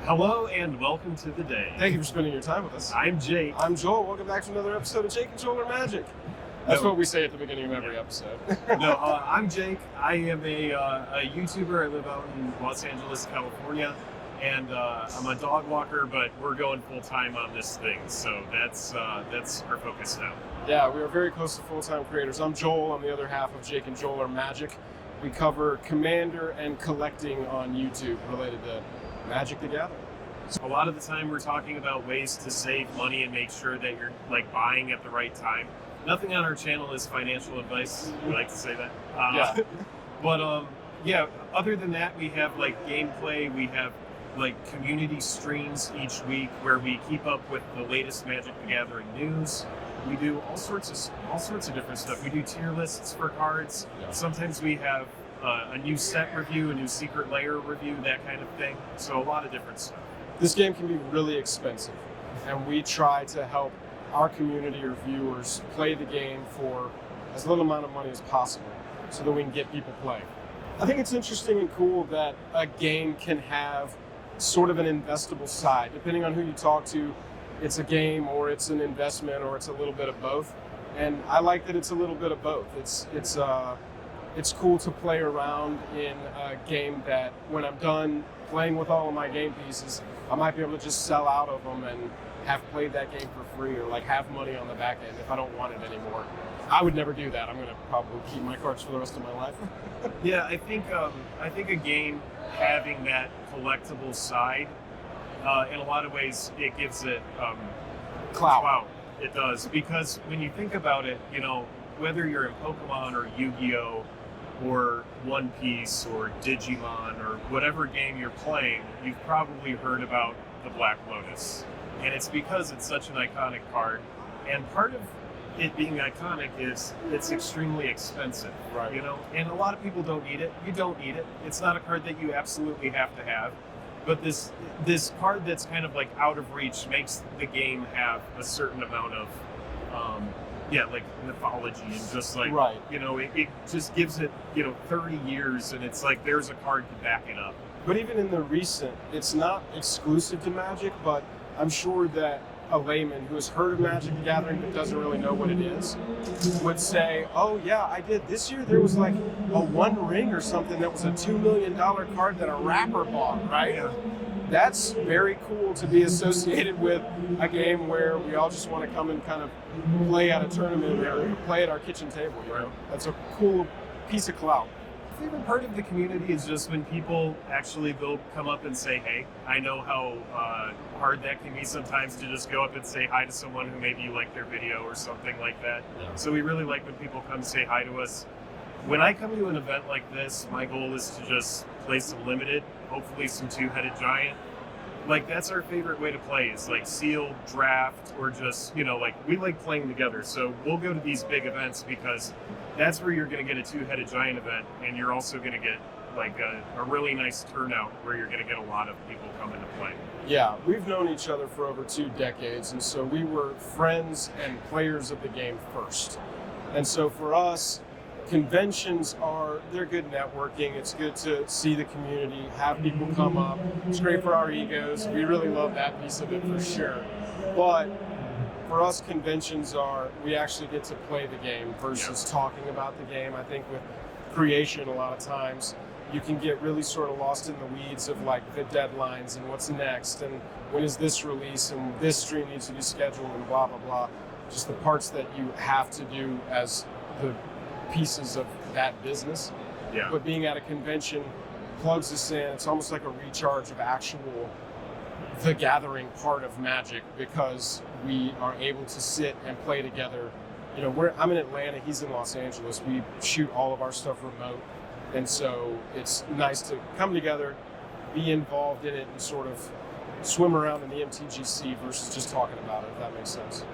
Hello and welcome to the day. Thank you for spending your time with us. I'm Jake. I'm Joel. Welcome back to another episode of Jake and Joel Are Magic. That's No. what we say at the beginning of every episode. I'm Jake. I am a YouTuber. I live out in Los Angeles, California, and I'm a dog walker. But we're going full time on this thing, so that's our focus now. Yeah, we are very close to full-time creators. I'm Joel. I'm the other half of Jake and Joel Are Magic. We cover Commander and collecting on YouTube related to Magic the Gathering. A lot of the time, we're talking about ways to save money and make sure that you're buying at the right time. Nothing on our channel is financial advice. We like to say that. Yeah. But other than that, we have gameplay. We have community streams each week where we keep up with the latest Magic the Gathering news. We do all sorts of different stuff. We do tier lists for cards. Yeah. Sometimes we have a new set review, a new secret layer review, that kind of thing. So a lot of different stuff. This game can be really expensive, and we try to help our community or viewers play the game for as little amount of money as possible so that we can get people playing. I think it's interesting and cool that a game can have sort of an investable side. Depending on who you talk to, it's a game or it's an investment or it's a little bit of both. And I like that it's a little bit of both. It's cool to play around in a game that when I'm done playing with all of my game pieces, I might be able to just sell out of them and have played that game for free or have money on the back end if I don't want it anymore. I would never do that. I'm going to probably keep my cards for the rest of my life. Yeah, I think a game having that collectible side, in a lot of ways, it gives it Clout. It does, because when you think about it, whether you're in Pokemon or Yu-Gi-Oh! Or One Piece or Digimon or whatever game you're playing, you've probably heard about the Black Lotus. And it's because it's such an iconic card. And part of it being iconic is it's extremely expensive, Right. And a lot of people don't need it. You don't need it. It's not a card that you absolutely have to have. But this card that's kind of out of reach makes the game have a certain amount of mythology and just Right. it just gives it 30 years and it's there's a card to back it up. But even in the recent, it's not exclusive to Magic, but I'm sure that a layman who has heard of Magic the Gathering but doesn't really know what it is would say, oh yeah, I did. This year there was a One Ring or something that was a $2 million card that a rapper bought, right? Yeah. That's very cool to be associated with a game where we all just want to come and kind of play at a tournament or play at our kitchen table, Right. That's a cool piece of clout. My favorite part of the community is just when people they'll come up and say, hey, I know how hard that can be sometimes to just go up and say hi to someone who maybe you like their video or something like that. Yeah. So we really like when people come say hi to us. When I come to an event like this, my goal is to just play some limited, hopefully some two-headed giant. That's our favorite way to play is sealed, draft, or just, we like playing together. So we'll go to these big events because that's where you're going to get a two-headed giant event, and you're also going to get a really nice turnout where you're going to get a lot of people coming to play. Yeah, we've known each other for over 2 decades, and so we were friends and players of the game first. And so for us, conventions they're good networking. It's good to see the community, have people come up. It's great for our egos. We really love that piece of it for sure. But for us, conventions we actually get to play the game versus talking about the game. I think with creation, a lot of times, you can get really sort of lost in the weeds of the deadlines and what's next and when is this release and this stream needs to be scheduled and blah, blah, blah. Just the parts that you have to do as the pieces of that business. Yeah. But being at a convention plugs us in. It's almost like a recharge of actual the gathering part of Magic because we are able to sit and play together. I'm in Atlanta, he's in Los Angeles. We shoot all of our stuff remote. And so it's nice to come together, be involved in it, and sort of swim around in the MTGC versus just talking about it, if that makes sense.